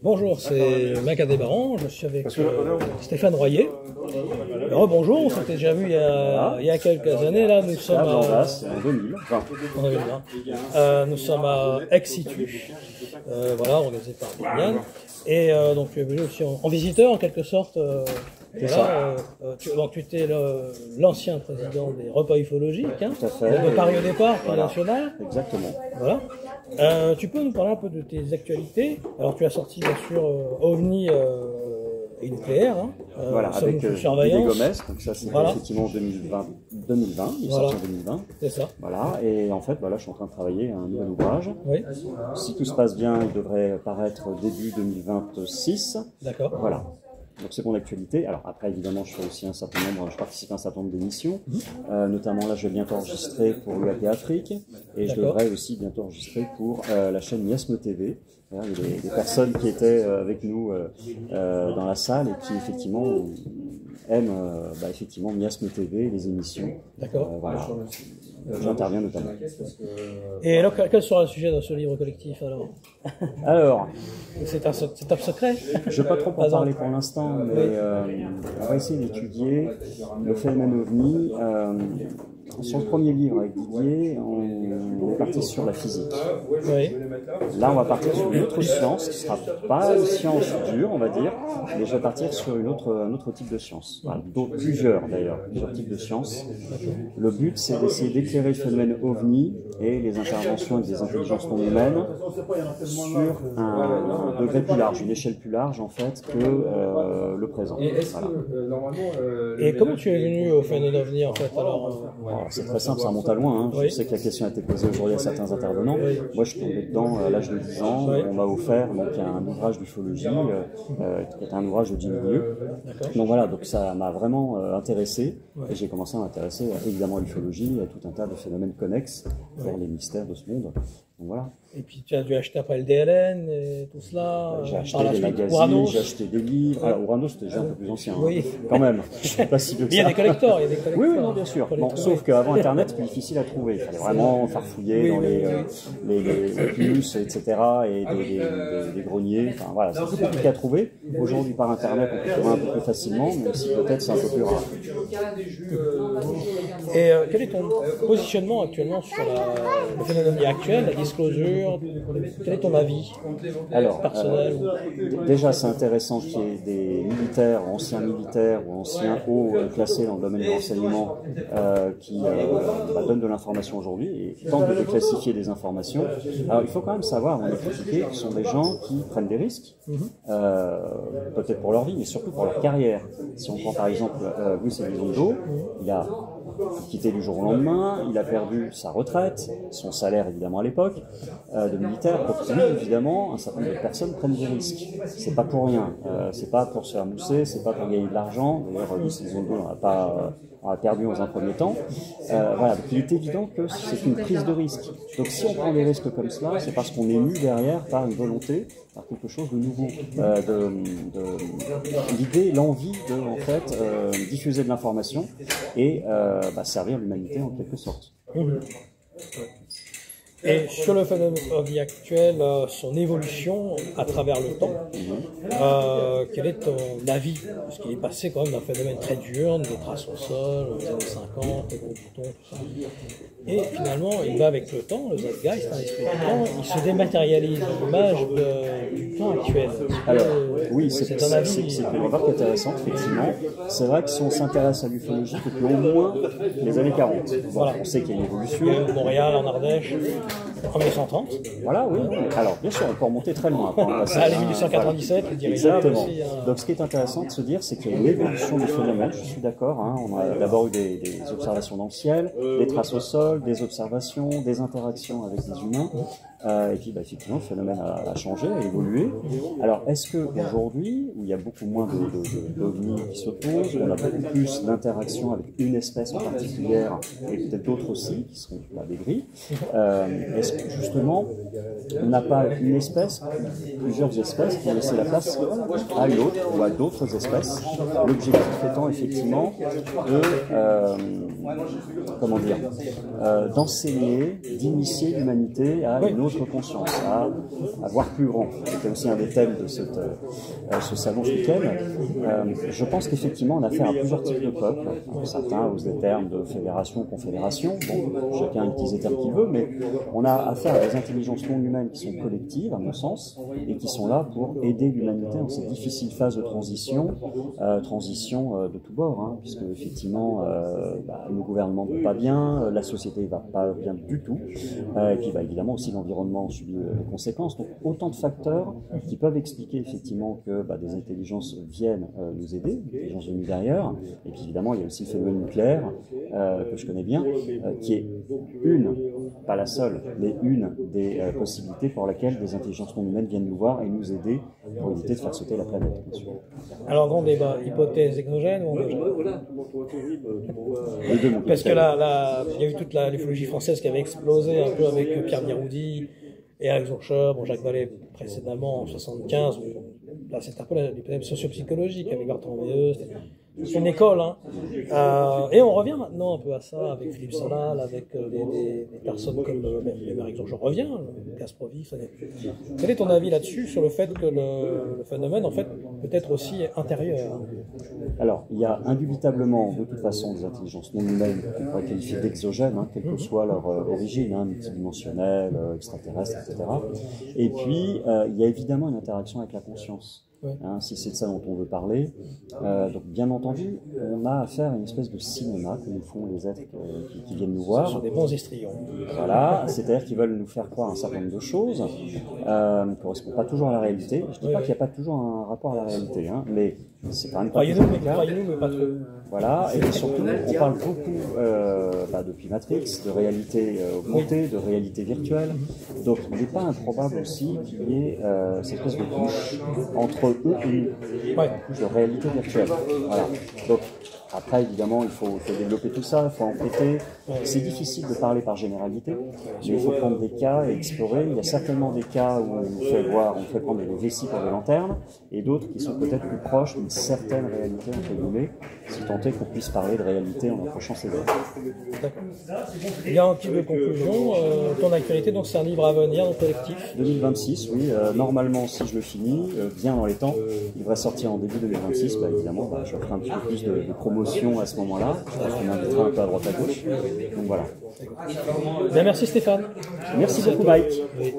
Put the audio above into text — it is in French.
Bonjour, c'est Mac Adébaran, je suis avec Stéphane Royer. Rebonjour, on s'était déjà vu il y a quelques années, là nous sommes en 2020. Nous sommes à Ex-Situ, voilà, organisé par Liliane. Et donc tu es venu aussi en visiteur en quelque sorte. Voilà, tu étais l'ancien président des repas ufologiques, hein, de Paris au départ, puis national. Exactement. Voilà. Tu peux nous parler un peu de tes actualités? Alors tu as sorti bien sûr OVNI et nucléaire, hein, voilà, avec Didier Gomez, donc ça c'est effectivement 2020, il est sorti en 2020. C'est ça. Voilà, et en fait, voilà, je suis en train de travailler un nouvel ouvrage. Oui. Si tout se passe bien, il devrait paraître début 2026. D'accord. Voilà. Donc c'est mon actualité. Alors après évidemment je fais aussi je participe à un certain nombre d'émissions, notamment là je vais bientôt enregistrer pour l'UAP Afrique et je devrais aussi bientôt enregistrer pour la chaîne Miasme TV. Il y a des personnes qui étaient avec nous dans la salle et qui effectivement aiment effectivement Miasme TV, les émissions. D'accord. Voilà. J'interviens notamment. Et alors, quel sera le sujet de ce livre collectif alors? Alors, c'est un top secret? Je ne vais pas trop en parler pour l'instant, mais on va essayer d'étudier le phénomène OVNI. Sur le premier livre avec Didier, on est parti sur la physique. Oui. Là, on va partir sur une autre science, qui ne sera pas une science dure, on va dire, mais je vais partir sur un autre type de science. Enfin, plusieurs types de sciences. Le but, c'est d'essayer d'éclairer le phénomène OVNI et les interventions avec des intelligences non humaines sur un degré plus large, une échelle plus large, en fait, que le présent. Voilà. Et comment tu es venu au phénomène OVNI, en fait, alors c'est très simple, ça remonte à loin. Hein. Je sais que la question a été posée aujourd'hui à certains intervenants. Moi, je suis tombé dedans à l'âge de 10 ans. On m'a offert un ouvrage d'ufologie, qui est un ouvrage de 10 milieux. Donc voilà, donc ça m'a vraiment intéressé. Et j'ai commencé à m'intéresser évidemment à l'ufologie, à tout un tas de phénomènes connexes pour les mystères de ce monde. Donc voilà. Et puis tu as dû acheter après le DLN et tout cela. J'ai acheté des magazines, j'ai acheté des livres. Alors Uranos c'était déjà un peu plus ancien, oui. Quand même. Je suis pas si vieux que ça. Il y a des collectors, Oui, non, bien sûr. Bon, sauf qu'avant Internet, c'est plus difficile à trouver. Il fallait vraiment farfouiller dans les puces, etc. et des greniers. Enfin voilà, c'est plus compliqué à trouver. Aujourd'hui, par Internet, on peut trouver un peu plus facilement, même si peut-être c'est un peu plus rare. Et quel est ton positionnement actuellement sur le phénomène actuel, la disclosure? Quel est ton avis personnel? Déjà, c'est intéressant qu'il y ait des militaires, anciens militaires ou anciens hauts classés dans le domaine du renseignement qui donnent de l'information aujourd'hui et tentent de déclassifier des informations. Alors, il faut quand même savoir, on est critiqué, que ce sont des gens qui prennent des risques, peut-être pour leur vie, mais surtout pour leur carrière. Si on prend par exemple Luis Elizondo, il a quitté du jour au lendemain, il a perdu sa retraite, son salaire évidemment à l'époque, de militaire, pour qui évidemment un certain nombre de personnes prennent des risques. C'est pas pour rien, c'est pas pour se faire mousser, c'est pas pour gagner de l'argent, d'ailleurs Luis Elizondo on a perdu dans un premier temps. Voilà, donc il est évident que c'est une prise de risque. Donc si on prend des risques comme cela, c'est parce qu'on est mu derrière par une volonté, par quelque chose de nouveau, l'idée, l'envie de en fait diffuser de l'information et servir l'humanité en quelque sorte. Et sur le phénomène OVNI actuel, son évolution à travers le temps, quel est ton avis? Parce qu'il est passé quand même d'un phénomène très dur, des traces au sol, aux années 50, les gros boutons, tout ça. Et finalement, il va avec le temps, le Zeitgeist, l'esprit du temps, il se dématérialise à l'image du temps actuel. Alors, oui, c'est une remarque intéressante, effectivement. C'est vrai que si on s'intéresse à l'ufologie depuis au moins les années 40, voilà, on sait qu'il y a une évolution. Montréal, en Ardèche, en 1930. Voilà, oui. Alors, bien sûr, on peut remonter très loin. Les 1897, les dirigeables. Exactement. Aussi, donc, ce qui est intéressant de se dire, c'est qu'il y a une évolution du phénomène, je suis d'accord. Hein. On a d'abord eu des observations dans le ciel, des traces au sol, des observations, des interactions avec les humains. Et puis, effectivement, le phénomène a changé, a évolué. Alors, est-ce qu'aujourd'hui, où il y a beaucoup moins d'ovnis qui se posent, on a beaucoup plus d'interactions avec une espèce en particulière, et peut-être d'autres aussi, qui seront des gris, est-ce que, justement, on n'a pas une espèce, plusieurs espèces qui ont laissé la place à une autre ou à d'autres espèces, l'objectif étant, effectivement, d'enseigner, d'initier l'humanité à une autre autre conscience, à voir plus grand. C'était aussi un des thèmes de ce salon ce week-end. Je pense qu'effectivement, on a affaire à plusieurs types de peuples. Certains usent des termes de fédération, confédération. Bon, chacun utilise les termes qu'il veut, mais on a affaire à des intelligences non humaines qui sont collectives, à mon sens, et qui sont là pour aider l'humanité dans cette difficile phase de transition de tous bords, hein, puisque effectivement, le gouvernement ne va pas bien, la société ne va pas bien du tout, et puis évidemment aussi l'environnement en subit les conséquences. Donc autant de facteurs qui peuvent expliquer effectivement que des intelligences viennent nous aider, des intelligences venues d'ailleurs, et puis évidemment il y a aussi le phénomène nucléaire que je connais bien, qui est pas la seule, mais une des possibilités pour laquelle des intelligences non humaines viennent nous voir et nous aider pour éviter de faire sauter la planète, bien sûr. Alors, grand débat, hypothèse exogène ou endogène? Les deux, parce que là, il y a eu toute l'ufologie française qui avait explosé un peu avec Pierre Biroudi et Alex Hourcheur, Jacques Vallée précédemment en 75. Là, c'est un peu l'hypothèse sociopsychologique avec Bertrand Meilleux. C'est une école, hein. Et on revient maintenant un peu à ça avec Philippe Solal, avec des personnes comme Alex Hourcheur revient, Kasprovi. Quel est ton avis là-dessus, sur le fait que le phénomène, en fait, peut être aussi intérieur? Alors, il y a indubitablement, de toute façon, des intelligences non humaines qu'on pourrait qualifier d'exogènes, quelle que soit leur origine, multidimensionnelle, extraterrestre, etc. Et puis, il y a évidemment une interaction avec la conscience. Ouais. Si c'est de ça dont on veut parler. Donc bien entendu, on a affaire à une espèce de cinéma que nous font les êtres qui viennent nous voir. Ce sont des bons histrions. Voilà, c'est-à-dire qu'ils veulent nous faire croire un certain nombre de choses qui ne correspondent pas toujours à la réalité. Je ne dis pas qu'il n'y a pas toujours un rapport à la réalité, mais c'est quand même pas toujours le cas. Croyez-nous, mais pas trop. Voilà, et surtout, on parle beaucoup depuis Matrix, de réalité augmentée, de réalité virtuelle. Donc il n'est pas improbable aussi qu'il y ait cette espèce de couche entre eux et nous, une couche de réalité virtuelle. Voilà. Donc après, évidemment, il faut développer tout ça, il faut enquêter. C'est difficile de parler par généralité, mais il faut prendre des cas et explorer. Il y a certainement des cas où on fait prendre des vessies pour des lanternes, et d'autres qui sont peut-être plus proches d'une certaine réalité, entre guillemets, si tant est qu'on puisse parler de réalité en approchant ces verres. D'accord. Il y a un petit peu de conclusion. Ton actualité, donc c'est un livre à venir, donc collectif 2026, oui. Normalement, si je le finis, bien dans les temps, il devrait sortir en début 2026. Évidemment, je ferai un petit peu plus de promotion à ce moment-là. Je pense qu'on invitera un peu à droite à gauche. Donc voilà. Bien, merci Stéphane. Merci beaucoup, Mike. Oui.